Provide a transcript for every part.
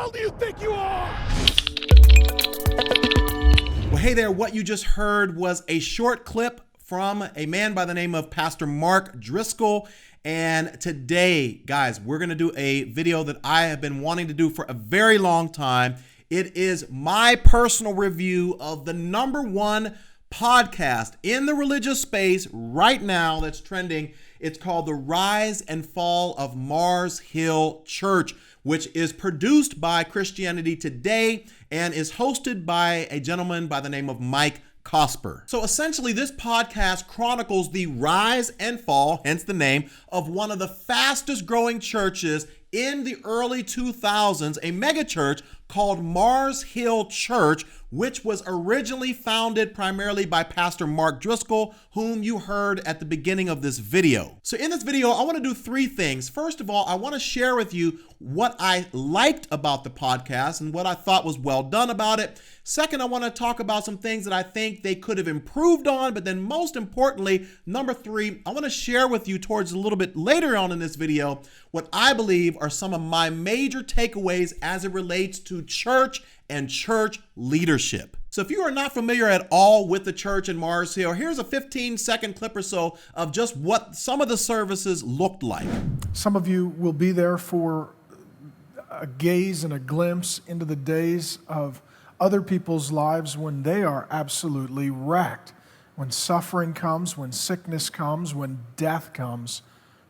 hell do you think you are? Well, hey there, what you just heard was a short clip from a man by the name of Pastor Mark Driscoll. And today, guys, we're going to do a video that I have been wanting to do for a very long time. It is my personal review of the #1 podcast in the religious space right now that's trending. It's called The Rise and Fall of Mars Hill Church, which is produced by Christianity Today and is hosted by a gentleman by the name of Mike Cosper. So essentially, this podcast chronicles the rise and fall, hence the name, of one of the fastest growing churches in the early 2000s, a megachurch called Mars Hill Church, which was originally founded primarily by Pastor Mark Driscoll, whom you heard at the beginning of this video. So in this video, I want to do three things. First of all, I want to share with you what I liked about the podcast and what I thought was well done about it. Second, I want to talk about some things that I think they could have improved on, but then most importantly, number three, I want to share with you towards a little bit later on in this video what I believe are some of my major takeaways as it relates to church and church leadership. So if you are not familiar at all with the church in Mars Hill, here's a 15-second clip or so of just what some of the services looked like. Some of you will be there for a gaze and a glimpse into the days of other people's lives when they are absolutely wrecked, when suffering comes, when sickness comes, when death comes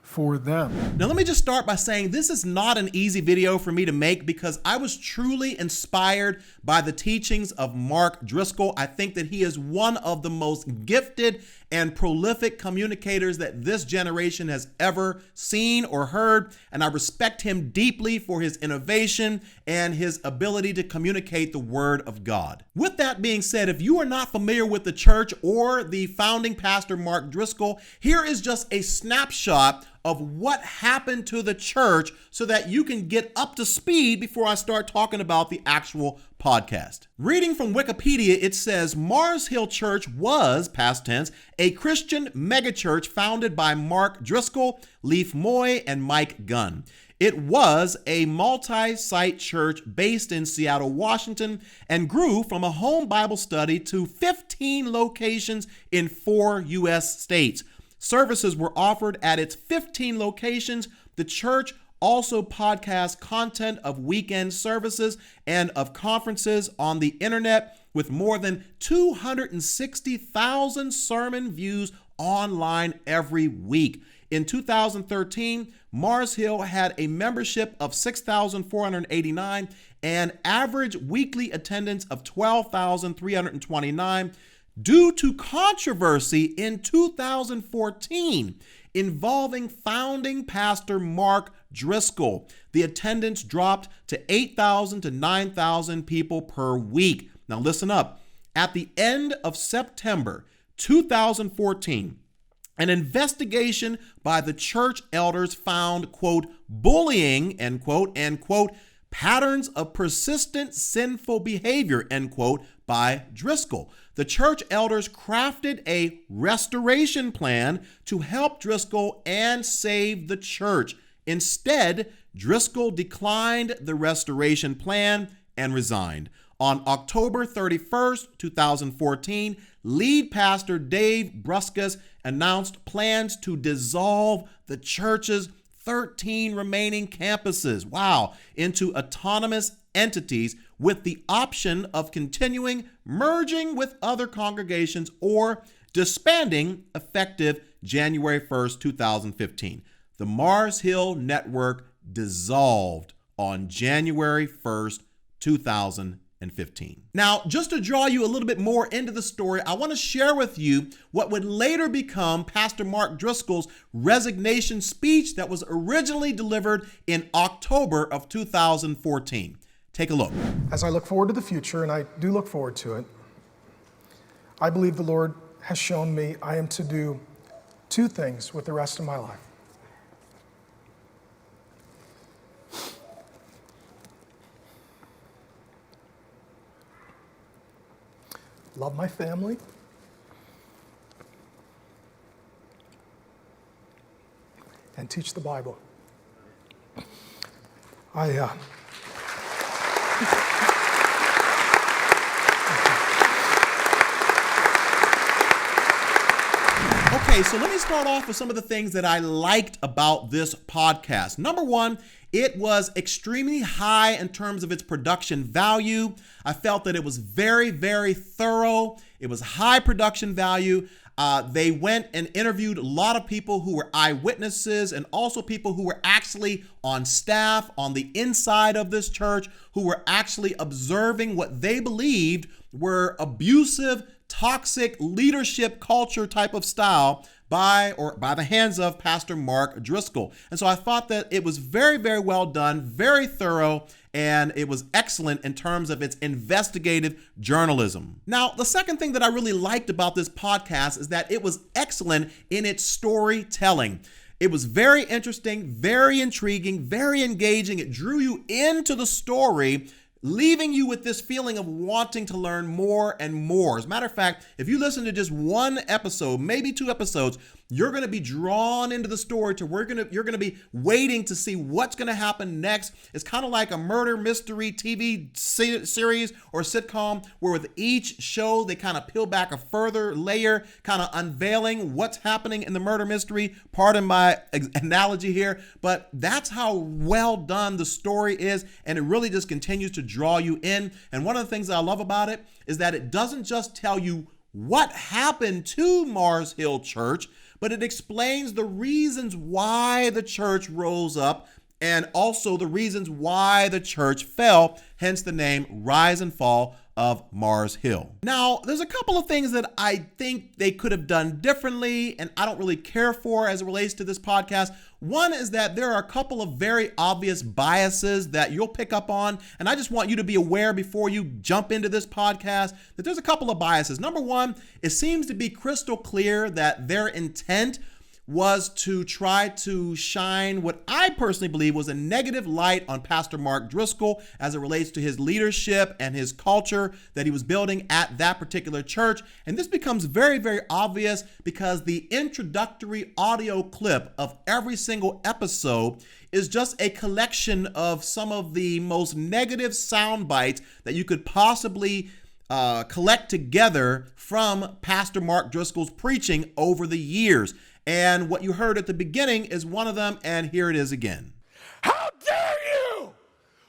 for them. Now, let me just start by saying this is not an easy video for me to make because I was truly inspired by the teachings of Mark Driscoll. I think that he is one of the most gifted and prolific communicators that this generation has ever seen or heard, and I respect him deeply for his innovation and his ability to communicate the Word of God. With that being said, if you are not familiar with the church or the founding pastor Mark Driscoll, here is just a snapshot of what happened to the church so that you can get up to speed before I start talking about the actual podcast. Reading from Wikipedia, it says Mars Hill Church was, past tense, a Christian megachurch founded by Mark Driscoll, Leif Moy, and Mike Gunn. It was a multi-site church based in Seattle, Washington, and grew from a home Bible study to 15 locations in 4 U.S. states. Services were offered at its 15 locations. The church also podcasts content of weekend services and of conferences on the internet with more than 260,000 sermon views online every week. In 2013, Mars Hill had a membership of 6,489 and average weekly attendance of 12,329. Due to controversy in 2014 involving founding pastor Mark Driscoll, the attendance dropped to 8,000 to 9,000 people per week. Now listen up. At the end of September 2014, an investigation by the church elders found, quote, bullying, end quote, and quote, patterns of persistent sinful behavior, end quote, by Driscoll. The church elders crafted a restoration plan to help Driscoll and save the church. Instead, Driscoll declined the restoration plan and resigned. On October 31st, 2014, lead pastor Dave Bruscus announced plans to dissolve the church's 13 remaining campuses, into autonomous entities with the option of continuing merging with other congregations or disbanding effective January 1st, 2015. The Mars Hill Network dissolved on January 1st, 2015. Now, just to draw you a little bit more into the story, I want to share with you what would later become Pastor Mark Driscoll's resignation speech that was originally delivered in October of 2014. Take a look. As I look forward to the future, and I do look forward to it, I believe the Lord has shown me I am to do two things with the rest of my life. Love my family, and teach the Bible. I Okay, so let me start off with some of the things that I liked about this podcast. Number one, it was extremely high in terms of its production value. I felt that it was very, very thorough. It was high production value. They went and interviewed a lot of people who were eyewitnesses and also people who were actually on staff on the inside of this church, who were actually observing what they believed were abusive, toxic leadership culture type of style by the hands of Pastor Mark Driscoll. And so I thought that it was very, very well done, very thorough, and it was excellent in terms of its investigative journalism. Now, the second thing that I really liked about this podcast is that it was excellent in its storytelling. It was very interesting, very intriguing, very engaging. It drew you into the story, leaving you with this feeling of wanting to learn more and more. As a matter of fact, if you listen to just one episode, maybe two episodes, you're going to be drawn into the story to where you're going to be waiting to see what's going to happen next. It's kind of like a murder mystery TV series or sitcom where with each show, they kind of peel back a further layer, kind of unveiling what's happening in the murder mystery. Pardon my analogy here, but that's how well done the story is. And it really just continues to draw you in. And one of the things that I love about it is that it doesn't just tell you what happened to Mars Hill Church, but it explains the reasons why the church rose up and also the reasons why the church fell, hence the name Rise and Fall of Mars Hill. Now, there's a couple of things that I think they could have done differently and I don't really care for as it relates to this podcast. One is that there are a couple of very obvious biases that you'll pick up on, and I just want you to be aware before you jump into this podcast that there's a couple of biases. Number one, it seems to be crystal clear that their intent was to try to shine what I personally believe was a negative light on Pastor Mark Driscoll as it relates to his leadership and his culture that he was building at that particular church. And this becomes very, very obvious because the introductory audio clip of every single episode is just a collection of some of the most negative sound bites that you could possibly collect together from Pastor Mark Driscoll's preaching over the years. And what you heard at the beginning is one of them, and here it is again. How dare you?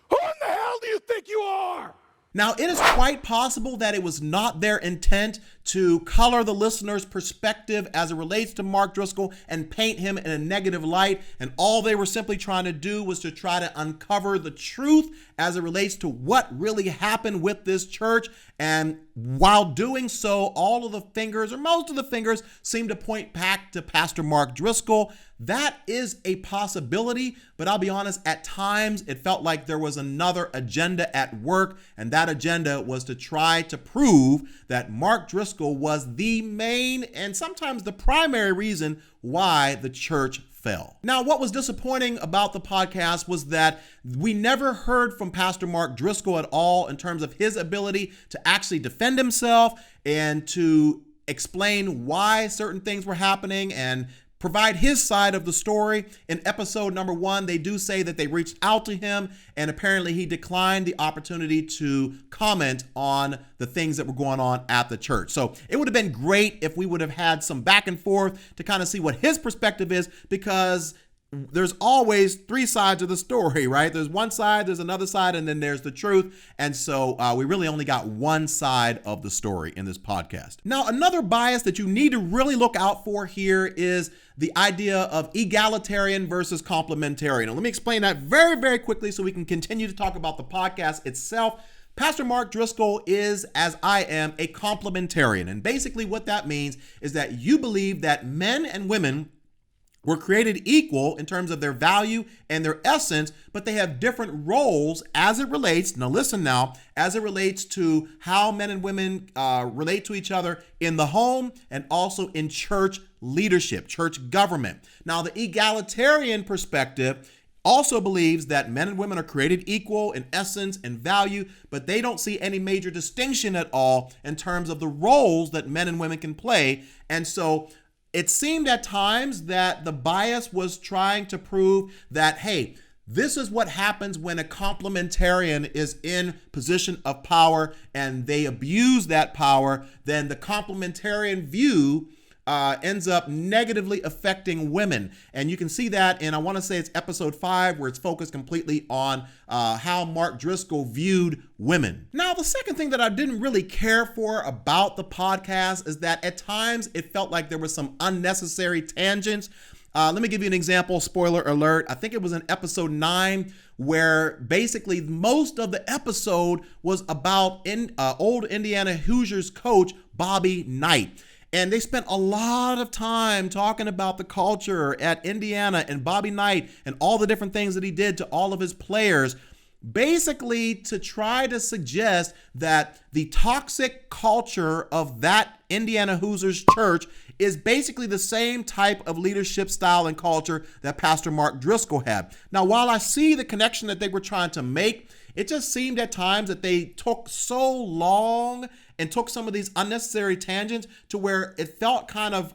Who in the hell do you think you are? Now, it is quite possible that it was not their intent to color the listener's perspective as it relates to Mark Driscoll and paint him in a negative light. And all they were simply trying to do was to try to uncover the truth as it relates to what really happened with this church. And while doing so, all of the fingers, or most of the fingers, seem to point back to Pastor Mark Driscoll. That is a possibility, but I'll be honest, at times it felt like there was another agenda at work, and that agenda was to try to prove that Mark Driscoll was the main and sometimes the primary reason why the church fell. Now, what was disappointing about the podcast was that we never heard from Pastor Mark Driscoll at all in terms of his ability to actually defend himself and to explain why certain things were happening and provide his side of the story. In episode number 1, they do say that they reached out to him and apparently he declined the opportunity to comment on the things that were going on at the church. So it would have been great if we would have had some back and forth to kind of see what his perspective is, because there's always 3 sides of the story, right? There's one side, there's another side, and then there's the truth. And so we really only got one side of the story in this podcast. Now, another bias that you need to really look out for here is the idea of egalitarian versus complementarian. And let me explain that very, very quickly so we can continue to talk about the podcast itself. Pastor Mark Driscoll is, as I am, a complementarian. And basically what that means is that you believe that men and women were created equal in terms of their value and their essence, but they have different roles as it relates, now listen now, as it relates to how men and women relate to each other in the home and also in church leadership, church government. Now, the egalitarian perspective also believes that men and women are created equal in essence and value, but they don't see any major distinction at all in terms of the roles that men and women can play. And so it seemed at times that the bias was trying to prove that, hey, this is what happens when a complementarian is in position of power and they abuse that power. Then the complementarian view ends up negatively affecting women. And you can see that in, I want to say it's episode 5, where it's focused completely on how Mark Driscoll viewed women. Now, the second thing that I didn't really care for about the podcast is that at times it felt like there was some unnecessary tangents. Let me give you an example. Spoiler alert. I think it was in episode 9 where basically most of the episode was about old Indiana Hoosiers coach Bobby Knight. And they spent a lot of time talking about the culture at Indiana and Bobby Knight and all the different things that he did to all of his players, basically to try to suggest that the toxic culture of that Indiana Hoosiers church is basically the same type of leadership style and culture that Pastor Mark Driscoll had. Now, while I see the connection that they were trying to make, it just seemed at times that they took so long and took some of these unnecessary tangents to where it felt kind of,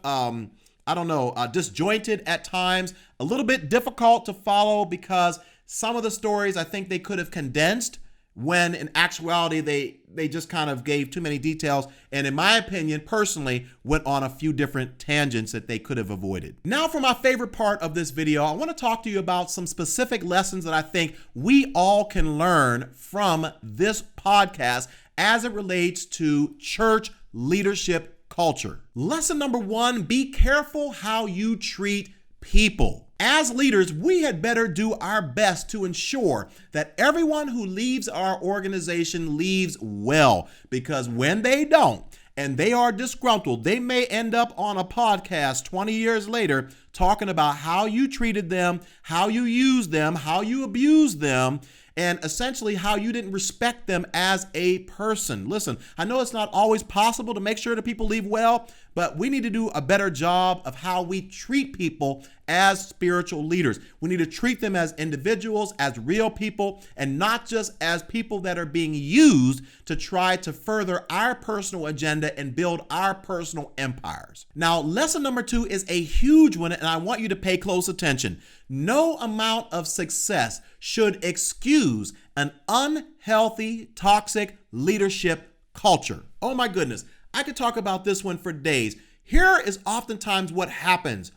disjointed at times, a little bit difficult to follow, because some of the stories I think they could have condensed, when in actuality they just kind of gave too many details, and in my opinion, personally, went on a few different tangents that they could have avoided. Now for my favorite part of this video, I want to talk to you about some specific lessons that I think we all can learn from this podcast as it relates to church leadership culture. Lesson number 1, be careful how you treat people. As leaders, we had better do our best to ensure that everyone who leaves our organization leaves well, because when they don't and they are disgruntled, they may end up on a podcast 20 years later talking about how you treated them, how you used them, how you abused them, and essentially how you didn't respect them as a person. Listen, I know it's not always possible to make sure that people leave well, but we need to do a better job of how we treat people as spiritual leaders. We need to treat them as individuals, as real people, and not just as people that are being used to try to further our personal agenda and build our personal empires. Now, lesson number 2 is a huge one, and I want you to pay close attention. No amount of success should excuse an unhealthy, toxic leadership culture. Oh my goodness, I could talk about this one for days. Here is oftentimes what happens.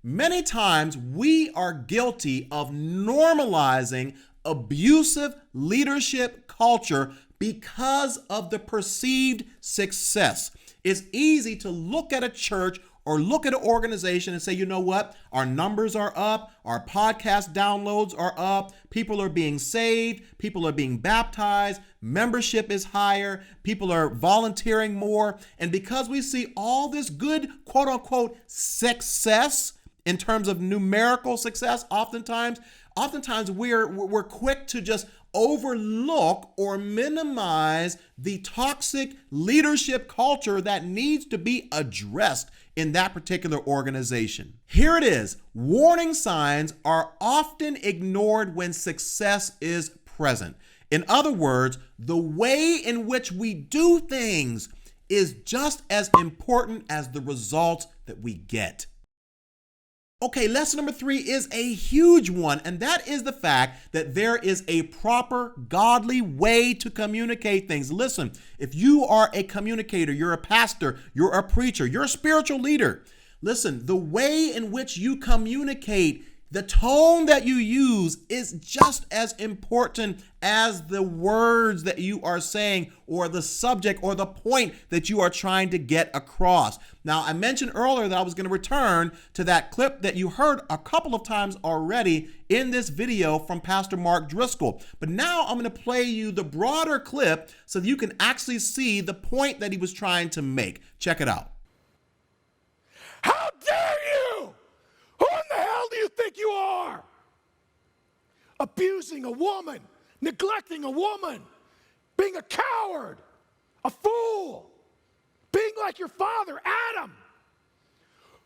Many times we are guilty of normalizing abusive leadership culture because of the perceived success. It's easy to look at a church or look at an organization and say, you know what? Our numbers are up. Our podcast downloads are up. People are being saved. People are being baptized. Membership is higher. People are volunteering more. And because we see all this good, quote unquote, success in terms of numerical success, oftentimes we're quick to just overlook or minimize the toxic leadership culture that needs to be addressed in that particular organization. Here it is. Warning signs are often ignored when success is present. In other words, the way in which we do things is just as important as the results that we get. Okay, lesson number 3 is a huge one, and that is the fact that there is a proper godly way to communicate things. Listen, if you are a communicator, you're a pastor, you're a preacher, you're a spiritual leader, listen, the way in which you communicate, the tone that you use is just as important as the words that you are saying or the subject or the point that you are trying to get across. Now, I mentioned earlier that I was going to return to that clip that you heard a couple of times already in this video from Pastor Mark Driscoll. But now I'm going to play you the broader clip so that you can actually see the point that he was trying to make. Check it out. How dare you? Who in the hell do you think you are? Abusing a woman, neglecting a woman, being a coward, a fool, being like your father, Adam.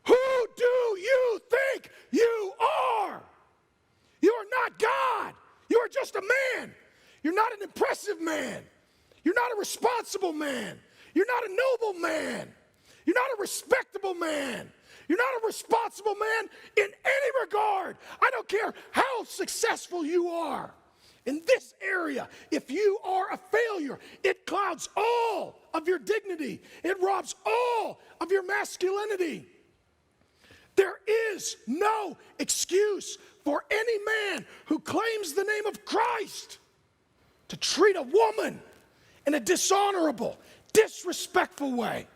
Who do you think you are? You are not God. You are just a man. You're not an impressive man. You're not a responsible man. You're not a noble man. You're not a respectable man. You're not a responsible man in any regard. I don't care how successful you are. In this area, if you are a failure, it clouds all of your dignity. It robs all of your masculinity. There is no excuse for any man who claims the name of Christ to treat a woman in a dishonorable, disrespectful way.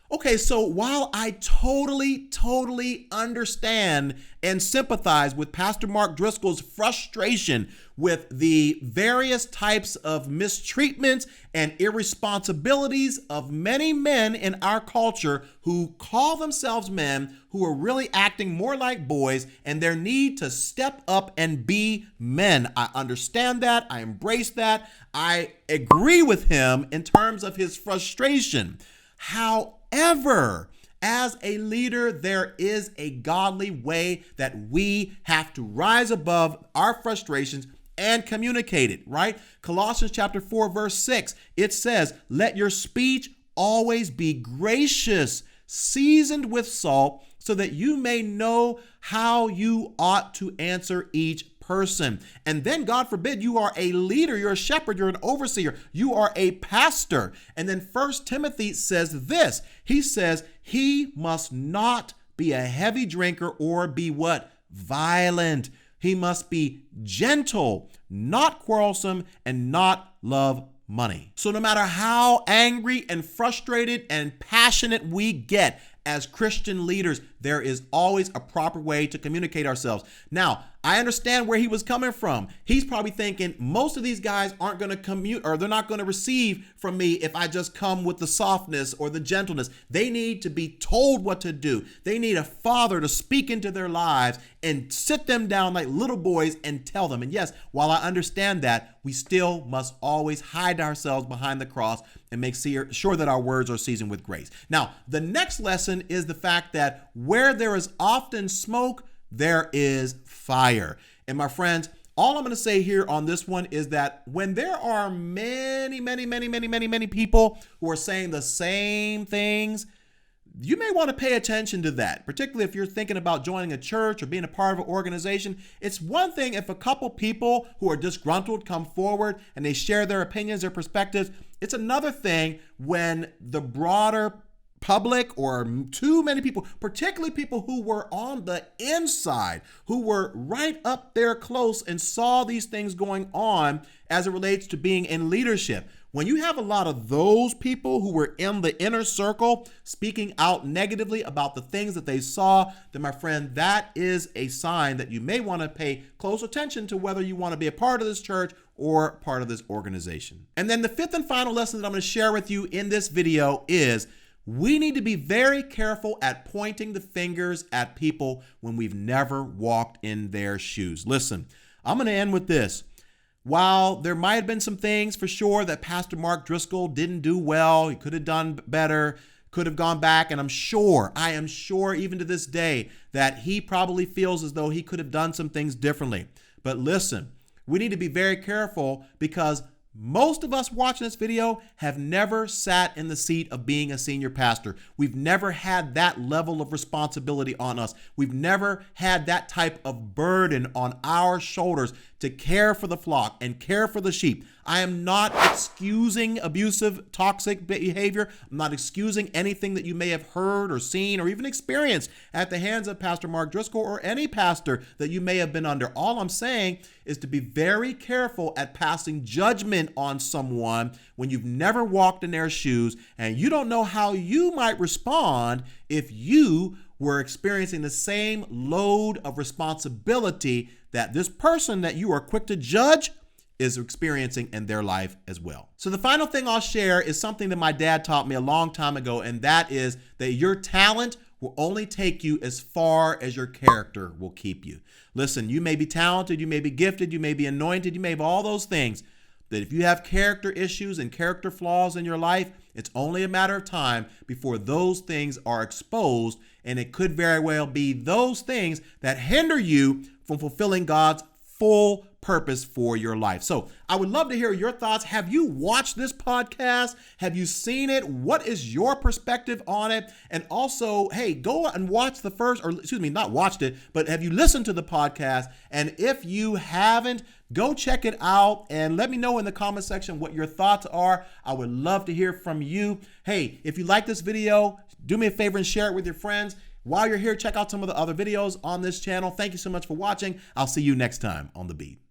Okay, so while I totally understand and sympathize with Pastor Mark Driscoll's frustration with the various types of mistreatments and irresponsibilities of many men in our culture who call themselves men, who are really acting more like boys, and their need to step up and be men. I understand that. I embrace that. I agree with him in terms of his frustration. However, as a leader, there is a godly way that we have to rise above our frustrations and communicate it, right? Colossians chapter 4, verse 6, it says, "Let your speech always be gracious, seasoned with salt, so that you may know how you ought to answer each person." And then, God forbid, you are a leader, you're a shepherd, you're an overseer, you are a pastor. And then 1 Timothy says this, he says, he must not be a heavy drinker or be what? Violent. He must be gentle, not quarrelsome, and not love money. So no matter how angry and frustrated and passionate we get as Christian leaders, there is always a proper way to communicate ourselves. Now, I understand where he was coming from. He's probably thinking most of these guys aren't going to commute, or they're not going to receive from me if I just come with the softness or the gentleness. They need to be told what to do. They need a father to speak into their lives and sit them down like little boys and tell them. And yes, while I understand that, we still must always hide ourselves behind the cross and make sure that our words are seasoned with grace. Now, the next lesson is the fact that where there is often smoke, there is fire. And my friends, all I'm going to say here on this one is that when there are many people who are saying the same things, you may want to pay attention to that, particularly if you're thinking about joining a church or being a part of an organization. It's one thing if a couple people who are disgruntled come forward and they share their opinions, their perspectives. It's another thing when the broader public or too many people, particularly people who were on the inside, who were right up there close and saw these things going on as it relates to being in leadership. When you have a lot of those people who were in the inner circle speaking out negatively about the things that they saw, then my friend, that is a sign that you may want to pay close attention to whether you want to be a part of this church or part of this organization. And then the fifth and final lesson that I'm going to share with you in this video is we need to be very careful at pointing the fingers at people when we've never walked in their shoes. Listen, I'm going to end with this. While there might have been some things for sure that Pastor Mark Driscoll didn't do well, he could have done better, could have gone back, and I am sure even to this day that he probably feels as though he could have done some things differently. But listen, we need to be very careful because most of us watching this video have never sat in the seat of being a senior pastor. We've never had that level of responsibility on us. We've never had that type of burden on our shoulders to care for the flock and care for the sheep. I am not excusing abusive, toxic behavior. I'm not excusing anything that you may have heard or seen or even experienced at the hands of Pastor Mark Driscoll or any pastor that you may have been under. All I'm saying is to be very careful at passing judgment on someone when you've never walked in their shoes and you don't know how you might respond if you were experiencing the same load of responsibility that this person that you are quick to judge is experiencing in their life as well. So the final thing I'll share is something that my dad taught me a long time ago, and that is that your talent will only take you as far as your character will keep you. Listen, you may be talented, you may be gifted, you may be anointed, you may have all those things, that if you have character issues and character flaws in your life, it's only a matter of time before those things are exposed, and it could very well be those things that hinder you from fulfilling God's full purpose for your life. So I would love to hear your thoughts. Have you watched this podcast? Have you seen it? What is your perspective on it? And also, hey, go and watch the first, or excuse me, not watched it, but have you listened to the podcast? And if you haven't, go check it out and let me know in the comment section what your thoughts are. I would love to hear from you. Hey, if you like this video, do me a favor and share it with your friends. While you're here, check out some of the other videos on this channel. Thank you so much for watching. I'll see you next time on The Beat.